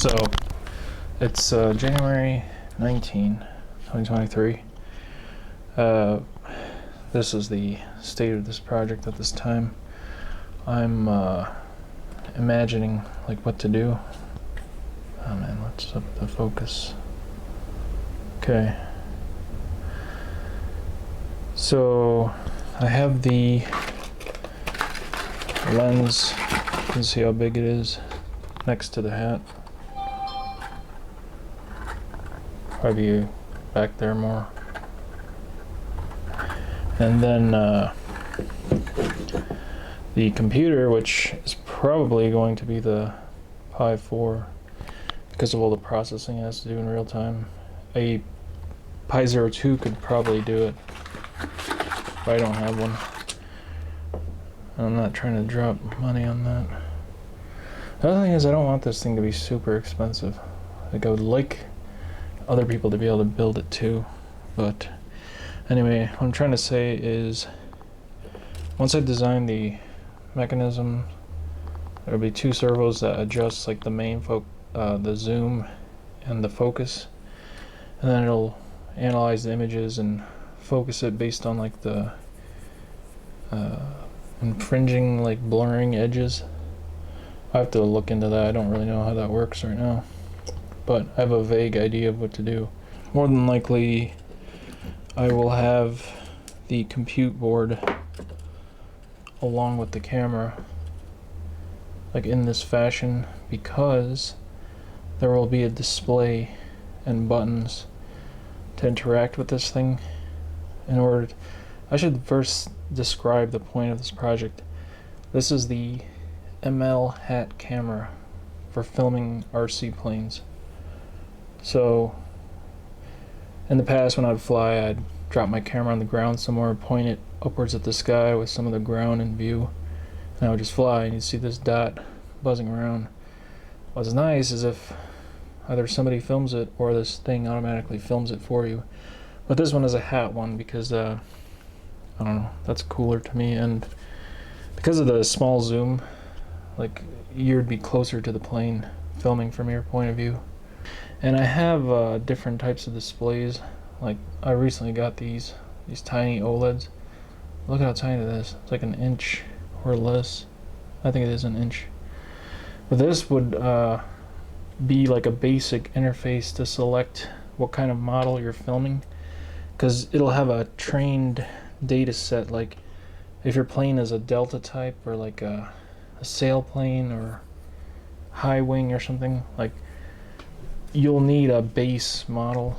So it's January 19, 2023. This is the state of this project at this time. I'm imagining like what to do. Oh man, what's up with the focus? Okay. So I have the lens, you can see how big it is, next to the hat. Probably back there more. And then the computer, which is probably going to be the Pi 4 because of all the processing it has to do in real time. A Pi 02 could probably do it, but I don't have one. I'm not trying to drop money on that. The other thing is I don't want this thing to be super expensive. Like I would like other people to be able to build it too, but anyway, what I'm trying to say is once I design the mechanism, there'll be two servos that adjust like the main the zoom and the focus, and then it'll analyze the images and focus it based on like the infringing, like blurring edges. I have to look into that. I don't really know how that works right now, but I have a vague idea of what to do. More than likely I will have the compute board along with the camera like in this fashion, because there will be a display and buttons to interact with this thing. I should first describe the point of this project. This is the ML hat camera for filming RC planes. So in the past when I'd fly, I'd drop my camera on the ground somewhere, point it upwards at the sky with some of the ground in view, and I would just fly and you'd see this dot buzzing around. What's nice is if either somebody films it or this thing automatically films it for you. But this one is a hat one because I don't know, that's cooler to me, and because of the small zoom, like you'd be closer to the plane filming from your point of view. And I have different types of displays. Like I recently got these tiny OLEDs. Look how tiny it is. It's like an inch or less. I think it is an inch. But this would be like a basic interface to select what kind of model you're filming, because it'll have a trained data set. Like if your plane is a delta type or like a sailplane or high wing or something, like you'll need a base model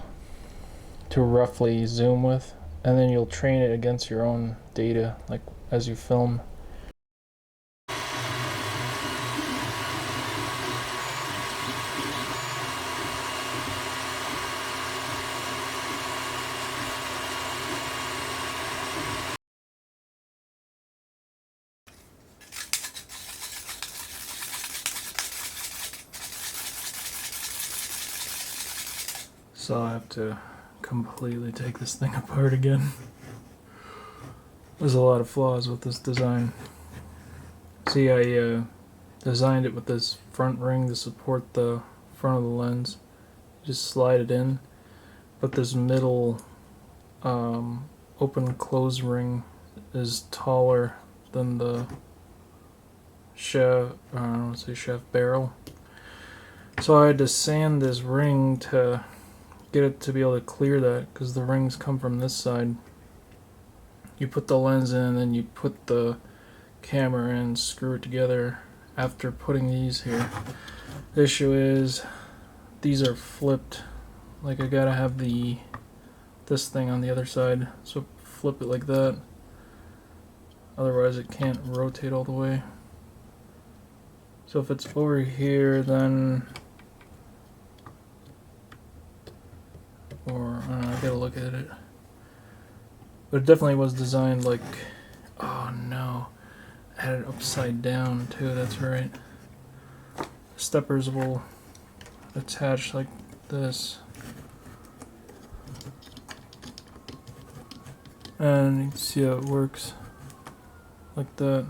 to roughly zoom with, and then you'll train it against your own data like as you film. So I have to completely take this thing apart again. There's a lot of flaws with this design. See, I designed it with this front ring to support the front of the lens. Just slide it in, but this middle open close ring is taller than the shaft, I don't want to say shaft barrel. So I had to sand this ring to get it to be able to clear that, because the rings come from this side. You put the lens in and then you put the camera in and screw it together after putting these here. The issue is these are flipped. Like I gotta have this thing on the other side, so flip it like that, otherwise it can't rotate all the way. So if it's over here, then I don't know, I gotta look at it. But it definitely was designed like, oh no, I had it upside down too, that's right. Steppers will attach like this. And you can see how it works like that.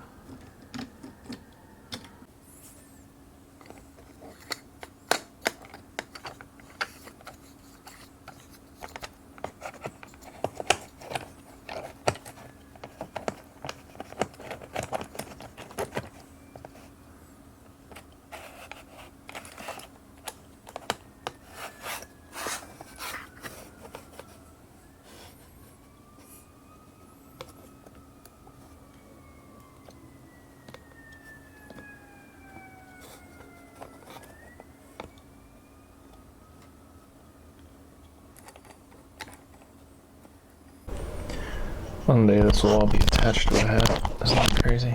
One day this will all be attached to a hat. Isn't that crazy?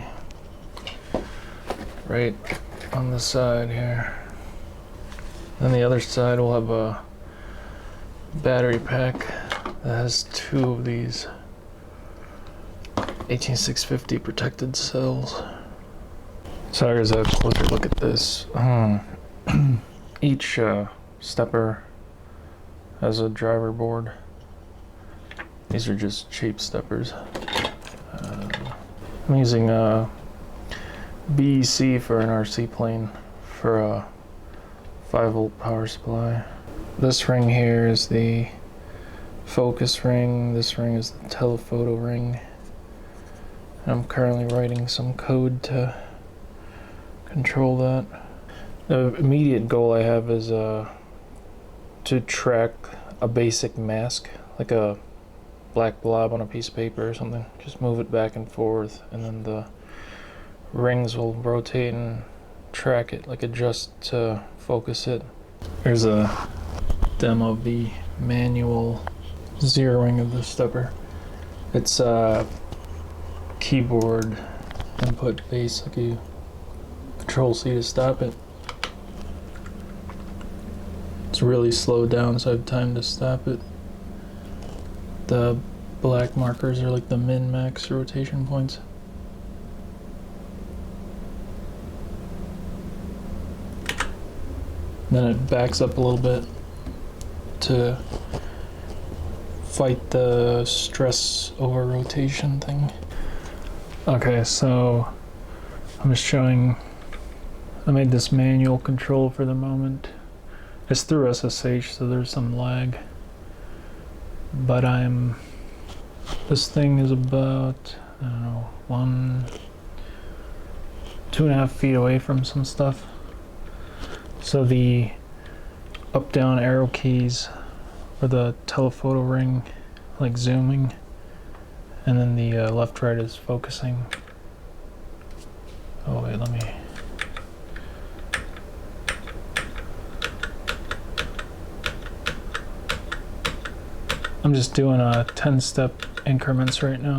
Right on the side here. Then the other side will have a battery pack that has 2 of these 18650 protected cells. So here's a closer look at this. Each stepper has a driver board. These are just cheap steppers. I'm using a BEC for an RC plane for a 5-volt power supply. This ring here is the focus ring. This ring is the telephoto ring. I'm currently writing some code to control that. The immediate goal I have is to track a basic mask, like a black blob on a piece of paper or something. Just move it back and forth, and then the rings will rotate and track it, like adjust to focus it. Here's a demo of the manual zeroing of the stepper. It's a keyboard input base, like you Control C to stop it. It's really slowed down, so I have time to stop it. The black markers are like the min-max rotation points. Then it backs up a little bit to fight the stress over rotation thing. Okay, so I'm just showing, I made this manual control for the moment. It's through SSH, so there's some lag. But this thing is about, I don't know, 2.5 feet away from some stuff. So the up-down arrow keys are the telephoto ring, like zooming, and then the left-right is focusing. Oh wait, let me... I'm just doing 10-step increments right now.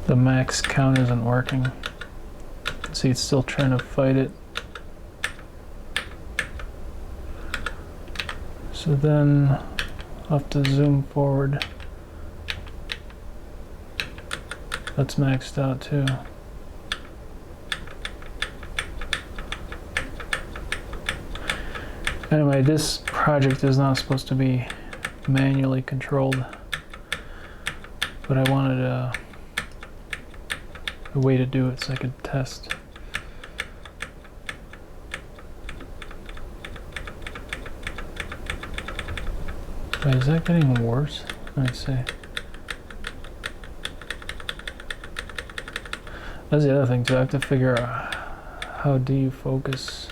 The max count isn't working. See, it's still trying to fight it. So then I'll have to zoom forward. That's maxed out too. Anyway, this project is not supposed to be manually controlled, but I wanted a way to do it so I could test. Wait, is that getting worse? Let's see. That's the other thing too. I have to figure out how do you focus.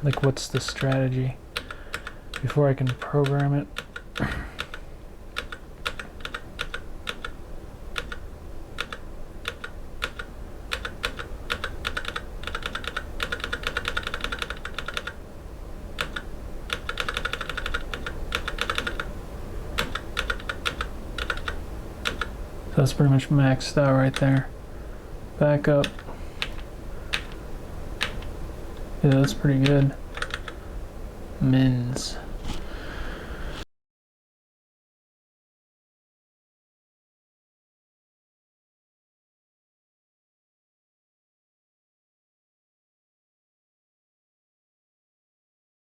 Like, what's the strategy before I can program it? That's pretty much maxed out right there. Back up. Yeah, that's pretty good. Mins.